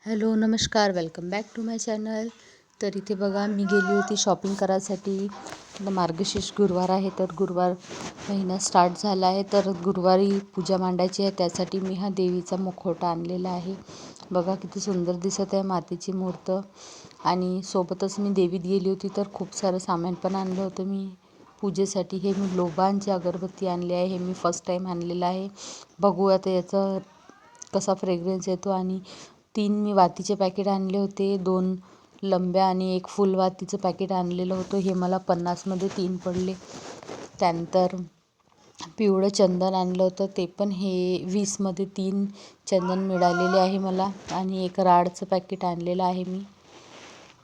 Hello नमस्कार, welcome back to my channel. तर इथे बघा, मी गेली होती शॉपिंग करायसाठी. मार्गशीर्ष गुरुवार आहे, तर गुरुवार महिना स्टार्ट झाला आहे. तर गुरुवारी पूजा मांडायची आहे, त्यासाठी मी हा देवीचा मुखवटा आणलेला आहे. बघा किती सुंदर दिसत आहे मातीची मूर्त. आणि सोबतच मी देवीत गेली होती, तर खूप सारं सामान पण आणलं होतं मी पूजेसाठी. हे मी लोबांची अगरबत्ती आणली आहे, हे मी फर्स्ट टाईम आणलेलं आहे. बघू आता याचा कसा फ्रेग्रन्स येतो. आणि 3 मी वातीचे पॅकेट आणले होते, 2 लंब्या आणि 1 फुल वातीचं पॅकेट आणलेलं होतं. हे मला 50मध्ये 3 पडले. त्यानंतर पिवळं चंदन आणलं होतं, ते पण हे 20मध्ये 3 चंदन मिळालेले आहे मला. आणि 1 राडचं पॅकेट आणलेलं आहे मी.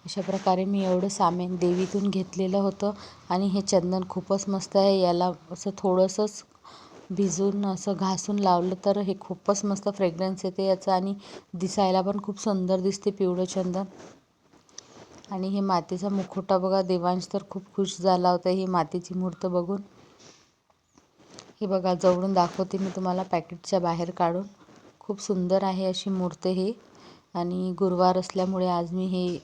अशा प्रकारे मी एवढं सामान देवीतून घेतलेलं होतं. आणि हे चंदन खूपच मस्त आहे. याला असं थोडंसंच भिजून असं घासून लावलं तर हे खूपच मस्त फ्रेग्रन्स येते याचं. आणि दिसायला पण खूप सुंदर दिसते पिवळं चंदन. आणि हे मातीचा मुखवटा बघा, देवांश तर खूप खुश झाला होता ही मातीची मूर्त बघून. हे बघा, जवळून दाखवते मी तुम्हाला पॅकेटच्या बाहेर काढून. खूप सुंदर आहे अशी मूर्त हे. आणि गुरुवार असल्यामुळे आज मी हे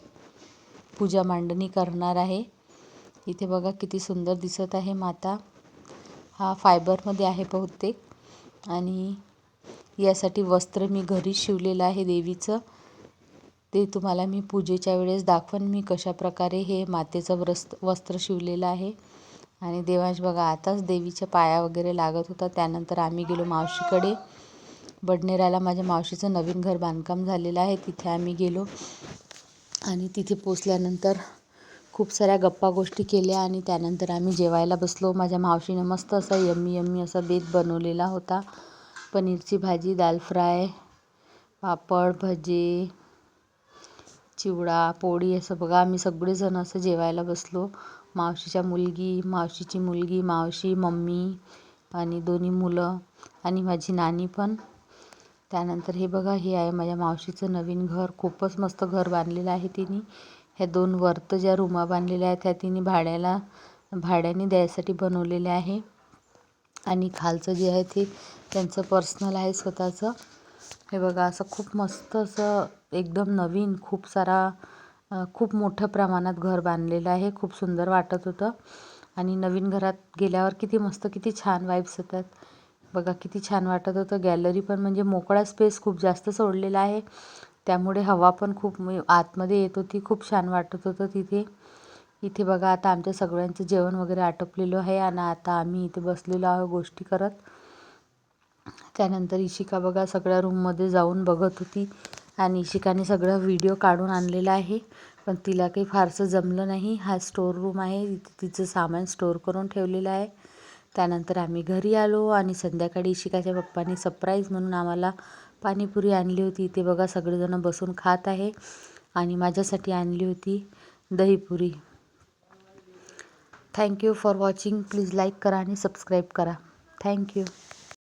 पूजा मांडणी करणार आहे. इथे बघा किती सुंदर दिसत आहे माता. हा फायबरमध्ये आहे बहुतेक. आणि यासाठी वस्त्र मी घरीच शिवलेलं आहे देवीचं. ते तुम्हाला मी पूजेच्या वेळेस दाखवन मी कशा प्रकारे हे मातेचं वस्त्र शिवलेलं आहे. आणि देवांश बघा आताच देवीच्या पाया वगैरे लागत होता. त्यानंतर आम्ही गेलो मावशीकडे. बडनेराला माझ्या मावशीचं नवीन घर बांधकाम झालेलं आहे, तिथे आम्ही गेलो. आणि तिथे पोचल्यानंतर खूप साऱ्या गप्पा गोष्टी केल्या. आणि त्यानंतर आम्ही जेवायला बसलो. माझ्या मावशीने मस्त असा यम्मी असा बेत बनवलेला होता. पनीरची भाजी, दाल फ्राय, पापड, भजे, चिवडा, पोळी, असं बघा आम्ही सगळेजण असं जेवायला बसलो. मावशीची मुलगी, मावशी, मम्मी आणि 2 मुलं आणि माझी नानी पण. त्यानंतर हे बघा, हे आहे माझ्या मावशीचं नवीन घर. खूपच मस्त घर बांधलेलं आहे तिने. ह्या 2 वरतं ज्या रूमा बांधलेल्या आहेत, ह्या तिने भाड्याने द्यायसाठी बनवलेल्या आहे. आणि खालचं जे आहे ते त्यांचं पर्सनल आहे स्वतःचं. हे बघा, असं खूप मस्त असं एकदम नवीन खूप मोठ्या प्रमाणात घर बांधलेलं आहे. खूप सुंदर वाटत होतं. आणि नवीन घरात गेल्यावर किती छान वाईब्स येतात. बघा किती छान वाटत होतं. गॅलरी पण म्हणजे मोकळा स्पेस खूप जास्त सोडलेला आहे, त्यामुळे हवा पण खूप आतमध्ये येत होती. खूप छान वाटत होतं तिथे. इथे बघा, आता आमच्या सगळ्यांचं जेवण वगैरे आटपलेलं आहे. आणि आता आम्ही इथे बसलेलो आहोत गोष्टी करत. त्यानंतर इशिका बघा सगळ्या रूममध्ये जाऊन बघत होती. आणि इशिकाने सगळं व्हिडिओ काढून आणलेला आहे, पण तिला काही फारसं जमलं नाही. हा स्टोअर रूम आहे, इथे तिचं सामान स्टोअर करून ठेवलेलं आहे. त्यानंतर आम्ही घरी आलो. आणि संध्याकाळी इशिकाच्या पप्पांनी सरप्राईज म्हणून आम्हाला पाणीपुरी आणली होती. इथे बघा सगळेजण बसून खात आहे. आणि माझ्यासाठी आणली होती dahi puri. Thank you for watching. Please like करा आणि सबस्क्राईब करा. थँक्यू.